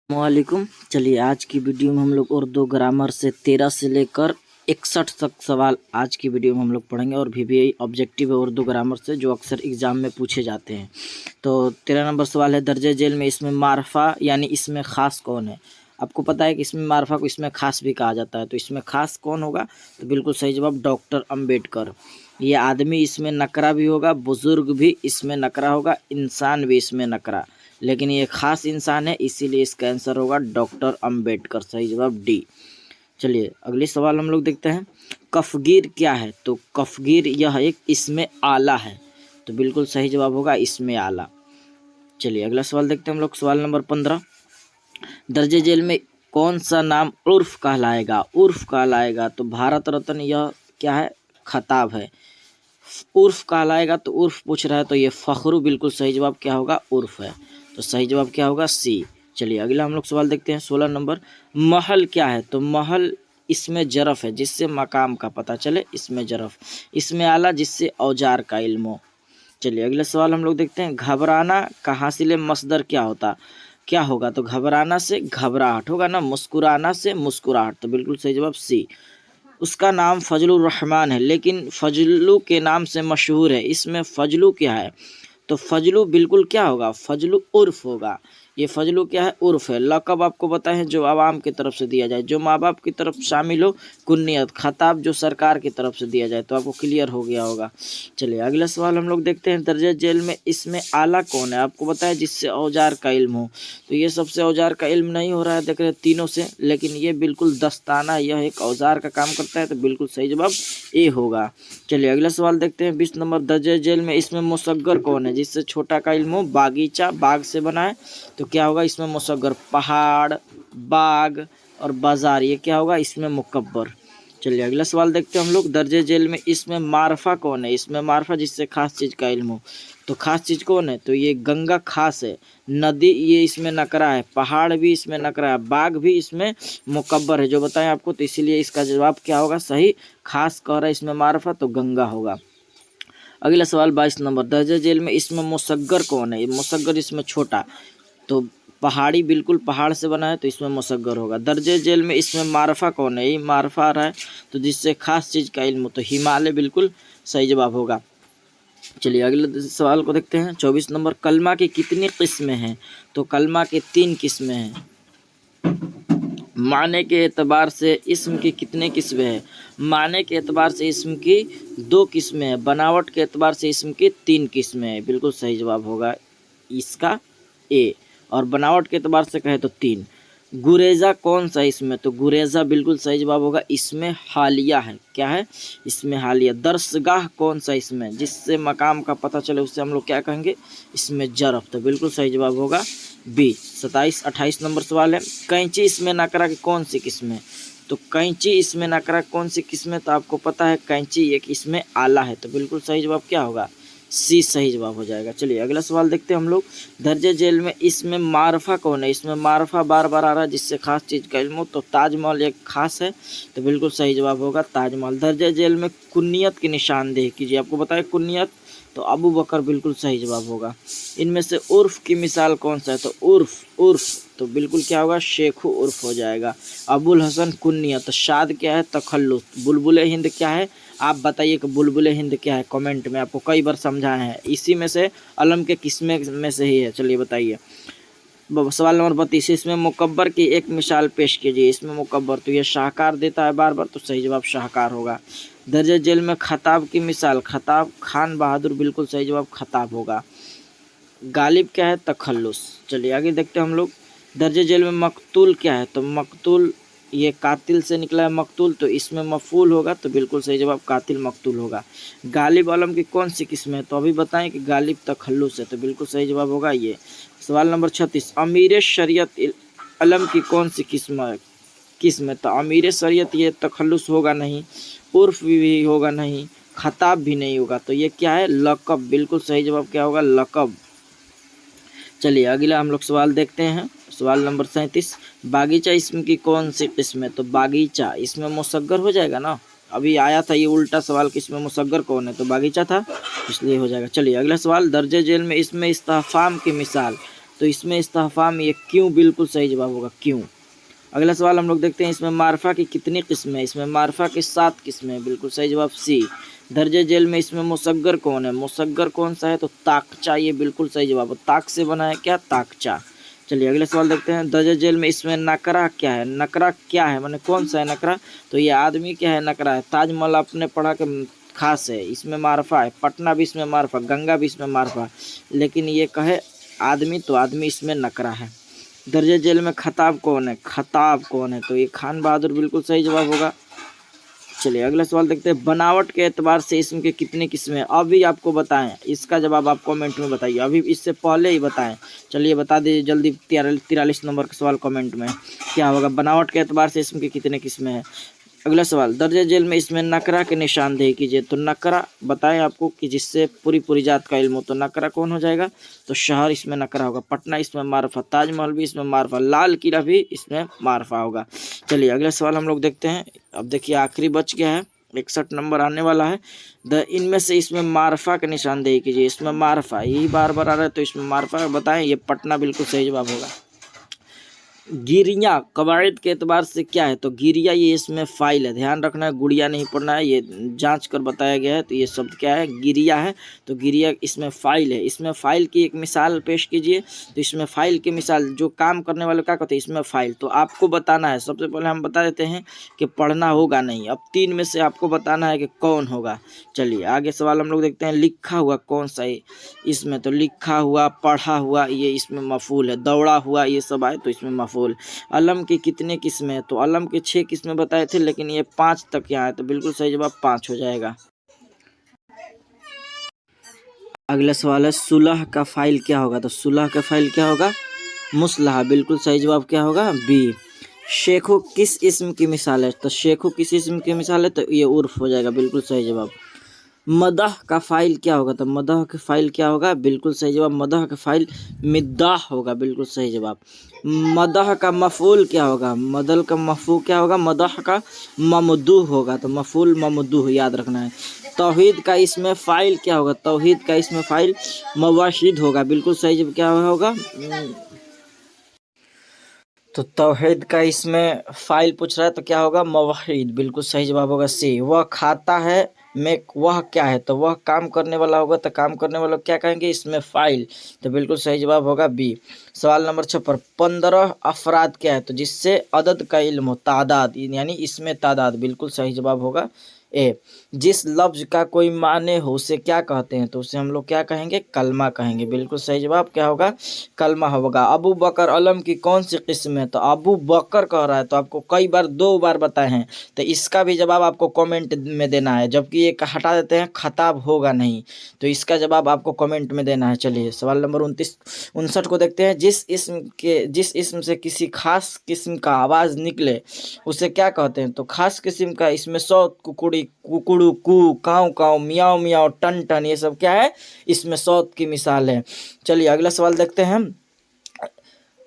वालेकुम। चलिए आज की वीडियो में हम लोग उर्दू ग्रामर से 13 से लेकर 61 तक सवाल आज की वीडियो में हम लोग पढ़ेंगे और भी ऑब्जेक्टिव है उर्दू ग्रामर से जो अक्सर एग्जाम में पूछे जाते हैं। तो 13 नंबर सवाल है, दर्जे जेल में इसमें मारफा यानी इसमें ख़ास कौन है। आपको पता है कि इसमें मारफा को इसमें ख़ास भी कहा जाता है, तो इसमें ख़ास कौन होगा? तो बिल्कुल सही जवाब डॉक्टर अम्बेडकर। ये आदमी इसमें नकरा भी होगा, बुजुर्ग भी इसमें नकरा होगा, इंसान भी इसमें नकरा, लेकिन ये खास इंसान है इसीलिए इसका आंसर होगा डॉक्टर अम्बेडकर। सही जवाब डी। चलिए अगले सवाल हम लोग देखते हैं, कफगीर क्या है? तो कफगीर यह एक इसमें आला है, तो बिल्कुल सही जवाब होगा इसमें आला। चलिए अगला सवाल देखते हैं हम लोग, सवाल नंबर 15, दर्जे जेल में कौन सा नाम उर्फ कहलाएगा? उर्फ कहलाएगा तो भारत रत्न यह क्या है? खताब है। उर्फ कहलाएगा तो उर्फ पूछ रहा है तो ये फखरू, बिल्कुल सही जवाब क्या होगा? उर्फ है, तो सही जवाब क्या होगा? सी। चलिए अगला हम लोग सवाल देखते हैं, 16 नंबर, महल क्या है? तो महल इसमें जरफ है जिससे मकाम का पता चले, इसमें जरफ। इसमें आला जिससे औजार का इल्म हो। चलिए अगला सवाल हम लोग देखते हैं, घबराना का हासिल मसदर क्या होगा? तो घबराना से घबराहट होगा ना, मुस्कुराना से मुस्कुराहट, तो बिल्कुल सही जवाब सी। उसका नाम फजलुर रहमान है लेकिन फजलू के नाम से मशहूर है, इसमें फजलू क्या है? तो फजलू बिल्कुल क्या होगा? फजलू उर्फ होगा। ये फजलू क्या है? उर्फ है। लक़ब आपको पता है जो आवाम की तरफ से दिया जाए, जो माँ बाप की तरफ शामिल हो, कुन्नियत। खताब जो सरकार की तरफ से दिया जाए, तो आपको क्लियर हो गया होगा। चलिए अगला सवाल हम लोग देखते हैं, दर्जे जेल में इसमें आला कौन है? आपको पता है जिससे औजार का इल्म हो, तो ये सबसे औजार का इल्म नहीं हो रहा है देख रहे तीनों से, लेकिन ये बिल्कुल दस्ताना, यह एक औजार का काम करता है, तो बिल्कुल सही जवाब ए होगा। चलिए अगला सवाल देखते हैं, 20 नंबर, दर्जे जेल में इसमें मुसग्गर कौन है? जिससे छोटा का इल्म हो, बागीचा बाग से बना है, तो क्या होगा इसमें? मुसग्गर। पहाड़, बाग और बाजार, ये क्या होगा? इसमें मुकब्बर। चलिए अगला सवाल देखते हैं हम लोग, दर्जे जेल में इसमें मारफा कौन है? इसमें मारफा जिससे खास चीज़ का इल्म हो, तो खास चीज़ कौन है? तो ये गंगा खास है, नदी ये इसमें नकरा है, पहाड़ भी इसमें नकरा है, बाग भी इसमें मुकब्बर है, जो बताएं आपको, तो इसीलिए इसका जवाब क्या होगा? सही। खास कह रहा है इसमें मारफा, तो गंगा होगा। अगला सवाल 22 नंबर, दर्जे जेल में इसमें मुसग्गर कौन है? मुसग्गर इसमें छोटा, तो पहाड़ी बिल्कुल पहाड़ से बना है, तो इसमें मुसग्गर होगा। दर्जे जेल में इसमें मारफा कौन है? ये मारफा आ रहा है, तो जिससे खास चीज़ का इल्म, तो हिमालय बिल्कुल सही जवाब होगा। चलिए अगले सवाल को देखते हैं, 24 नंबर, कलमा की कितनी किस्में हैं? तो कलमा के 3 किस्में हैं। माने के एतबार से इस्म की कितने किस्में हैं? माने के एतबार से इस्म की 2 किस्में हैं, बनावट के एतबार से इस्म की 3 किस्में हैं, बिल्कुल सही जवाब होगा इसका ए। और बनावट के एतबार से कहे तो 3। गुरेजा कौन सा इसमें? तो गुरेजा बिल्कुल सही जवाब होगा, इसमें हालिया है। क्या है? इसमें हालिया। दर्सगाह कौन सा इसमें? जिससे मकाम का पता चले उससे हम लोग क्या कहेंगे? इसमें जरफ, तो बिल्कुल सही जवाब होगा बी। 27-28 नंबर सवाल है, कैंची इसमें नकरा की कौन सी किस्म है? तो कैंची इसमें नकरा कौन सी किस्म है? तो आपको पता है कैंची एक इसमें आला है, तो बिल्कुल सही जवाब क्या होगा? सी सही जवाब हो जाएगा। चलिए अगला सवाल देखते हैं हम लोग, दर्जे जेल में इसमें मारफा कौन है? इसमें मारफा बार बार आ रहा है जिससे खास चीज़ का इल्म हो, तो ताजमहल एक खास है, तो बिल्कुल सही जवाब होगा ताजमहल। दर्जे जेल में कुन्नियत की निशानदेही कीजिए, आपको बताए कुन्नियत, तो अबू बकर बिल्कुल सही जवाब होगा। इनमें से उर्फ की मिसाल कौन सा है? तो उर्फ तो बिल्कुल क्या होगा? शेखू उर्फ हो जाएगा। अबुल हसन कुन्नियत। शाद क्या है? तखल्लुस। बुलबुल हिंद क्या है? आप बताइए कि बुलबुल हिंद क्या है, कमेंट में, आपको कई बार समझाए हैं, इसी में से अलम के किस्में में से ही है। चलिए बताइए। सवाल नंबर 32, इसमें मुकब्बर की एक मिसाल पेश कीजिए। इसमें मुकब्बर, तो ये शाहकार देता है बार बार, तो सही जवाब शाहकार होगा। दर्जे जेल में खताब की मिसाल, खताब खान बहादुर, बिल्कुल सही जवाब खताब होगा। गालिब क्या है? तखल्लुस। चलिए आगे देखते हैं हम लोग, दर्जे जेल में मकतूल क्या है? तो मकतूल ये कातिल से निकला है मकतूल, तो इसमें मफूल होगा, तो बिल्कुल सही जवाब कातिल मकतूल होगा। गालिब आलम की कौन सी किस्म है? तो अभी बताएं कि गालिब तखल्लुस है, तो बिल्कुल सही जवाब होगा ये। सवाल नंबर 36, अमीर शरीयत अलम की कौन सी किस्म है? तो अमीर शरीयत ये तखल्लुस होगा नहीं, उर्फ भी होगा नहीं, खताब भी नहीं होगा, तो ये क्या है? लक़ब, बिल्कुल सही जवाब क्या होगा? लक़ब। चलिए अगला हम लोग सवाल देखते हैं, सवाल नंबर 37, बागीचा इसम की कौन सी किस्म है? तो बागीचा इसमें मुसग्गर हो जाएगा ना, अभी आया था ये उल्टा सवाल कि इसमें मुसग्गर कौन है, तो बागीचा था, इसलिए हो जाएगा। चलिए अगला सवाल, दर्जे जेल में इसमें इस्तेफाम की मिसाल, तो इसमें इस्तफहाम ये क्यों बिल्कुल सही जवाब होगा, क्यों। अगला सवाल हम लोग देखते हैं, इसमें मारफा की कितनी किस्में, इसमें मारफा की 7 किस्में, बिल्कुल सही जवाब सी। दर्जे जेल में इसमें मुसग्गर कौन है, मुसग्गर कौन सा है, तो ताकचा, ये बिल्कुल सही जवाब है, ताक से बना है क्या, ताकचा। चलिए अगले सवाल देखते हैं, दर्जे जेल में इसमें नकरा क्या है, नकरा क्या है माने कौन सा है नकरा, तो ये आदमी क्या है, नकरा है। ताजमहल आपने पढ़ा के खास है, इसमें मारफा है। पटना भी इसमें मारफा, गंगा भी इसमें मारफा, लेकिन ये कहे आदमी तो आदमी इसमें नकरा है। दर्जे जेल में खताब कौन है, खताब कौन है, तो ये खान बहादुर बिल्कुल सही जवाब होगा। चलिए अगला सवाल देखते हैं, बनावट के एतबार से इसम के कितने किस्में, अभी आपको बताएं, इसका जवाब आप कमेंट में बताइए, अभी इससे पहले ही बताएं। चलिए बता दीजिए जल्दी, 43 नंबर का सवाल कमेंट में क्या होगा, बनावट के एतबार से इसम के कितने किस्में हैं। अगला सवाल, दर्जे जेल में इसमें नकरा के निशानदेही कीजिए, तो नकरा बताएं आपको कि जिससे पूरी जात का इल्म हो, तो नकरा कौन हो जाएगा, तो शहर इसमें नकरा होगा, पटना इसमें मारफा, ताजमहल भी इसमें मारफा, लाल किला भी इसमें मारफा होगा। चलिए अगला सवाल हम लोग देखते हैं, अब देखिए आखिरी बच गया है, 61 नंबर आने वाला है। इनमें से इसमें मारफा का निशानदेही कीजिए, इसमें मारफा यही बार बार आ रहा है, तो इसमें मारफा बताएं, ये पटना बिल्कुल सही जवाब होगा। गिरिया कवायद के एतबार से क्या है, तो गिरिया ये इसमें फाइल है, ध्यान रखना है, गुड़िया नहीं पढ़ना है, ये जांच कर बताया गया है, तो ये शब्द क्या है, गिरिया है, तो गिरिया इसमें फाइल है। इसमें फाइल की एक मिसाल पेश कीजिए, तो इसमें फाइल की मिसाल, जो काम करने वाले क्या कहते हैं, इसमें फाइल, तो आपको बताना है, सबसे पहले हम बता देते हैं कि पढ़ना होगा नहीं, अब 3 में से आपको बताना है कि कौन होगा। चलिए आगे सवाल हम लोग देखते हैं, लिखा हुआ कौन सा है इसमें, तो लिखा हुआ, पढ़ा हुआ, ये इसमें मफूल है, दौड़ा हुआ, ये सब आए तो इसमें मफूल। अलम की कितने किस्में, तो अलम के 6 किस्में बताए थे, लेकिन ये 5 तक यहाँ है, तो बिल्कुल सही जवाब 5 हो जाएगा। अगला सवाल है, सुलह का फाइल क्या होगा, तो सुलह का फाइल क्या होगा, मुसलहा, बिल्कुल सही जवाब क्या होगा, बी। शेखो किस इस्म की मिसाल है, तो शेखो किस इस्म की मिसाल है, तो ये उर्फ हो जाएगा, बिल्कुल सही जवाब। मदह का फाइल क्या होगा, तो मदह का फाइल क्या होगा, बिल्कुल सही जवाब, मदह का फाइल मिद्दाह होगा, बिल्कुल सही जवाब। मदह का मफूल क्या होगा, मदल का मफूल क्या होगा, मदह का ममदूह होगा, तो मफूल ममदूह याद रखना है। तौहीद का इसमें फाइल क्या होगा, तौहीद का इसमें फाइल मवाहिद होगा, बिल्कुल सही जवाब क्या होगा, तो तौहीद का इसमें फाइल पूछ रहा है, तो क्या होगा, मवाहिद, बिल्कुल सही जवाब होगा सी। वह खाता है में वह क्या है, तो वह काम करने वाला होगा, तो काम करने वाला क्या कहेंगे, इसमें फाइल, तो बिल्कुल सही जवाब होगा बी। सवाल नंबर 6 पर 15 अफराद क्या है, तो जिससे अदद का इल्म हो, तादाद, यानी इसमें तादाद, बिल्कुल सही जवाब होगा ए। जिस लफ्ज का कोई माने हो उसे क्या कहते हैं, तो उसे हम लोग क्या कहेंगे, कलमा कहेंगे, बिल्कुल सही जवाब क्या होगा, कलमा होगा। अबू बकर अलम की कौन सी किस्म है, तो अबू बकर कह रहा है, तो आपको कई बार 2 बार बताए हैं, तो इसका भी जवाब आपको कमेंट में देना है, जबकि ये हटा देते हैं, खताब होगा नहीं, तो इसका जवाब आपको कमेंट में देना है। चलिए सवाल नंबर 59 को देखते हैं, जिस इसम से किसी खास किस्म का आवाज़ निकले उसे क्या कहते हैं, तो खास किस्म का इसमें सौत, कुकुड़ी, कुकुड़ू, कू, काऊ काऊ, मियाओ मियाओ, टन टन, ये सब क्या है, इसमें सौत की मिसाल है। चलिए अगला सवाल देखते हैं,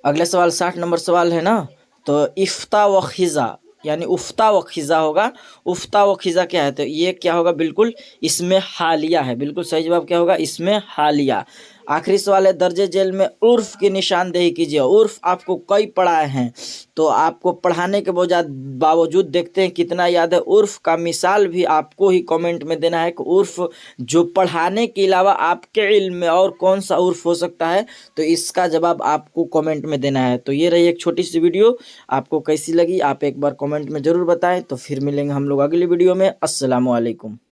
अगला सवाल 60 नंबर सवाल है ना, तो इफ्ता व खिज़ा, यानी उफ्ता व खिज़ा होगा। उफ्ता व खिज़ा क्या है, तो ये क्या होगा, बिल्कुल इसमें हालिया है, बिल्कुल सही जवाब क्या होगा, इसमें हालिया। आखिरी सवाल है, दर्जे जेल में उर्फ की निशानदेही कीजिए। उर्फ आपको कई पढ़ाए हैं, तो आपको पढ़ाने के बावजूद देखते हैं कितना याद है। उर्फ का मिसाल भी आपको ही कमेंट में देना है कि उर्फ जो पढ़ाने के अलावा आपके इल्म में और कौन सा उर्फ हो सकता है, तो इसका जवाब आपको कमेंट में देना है। तो ये रही एक छोटी सी वीडियो, आपको कैसी लगी आप एक बार कमेंट में ज़रूर बताएं। तो फिर मिलेंगे हम लोग अगली वीडियो में। अस्सलामु अलैकुम।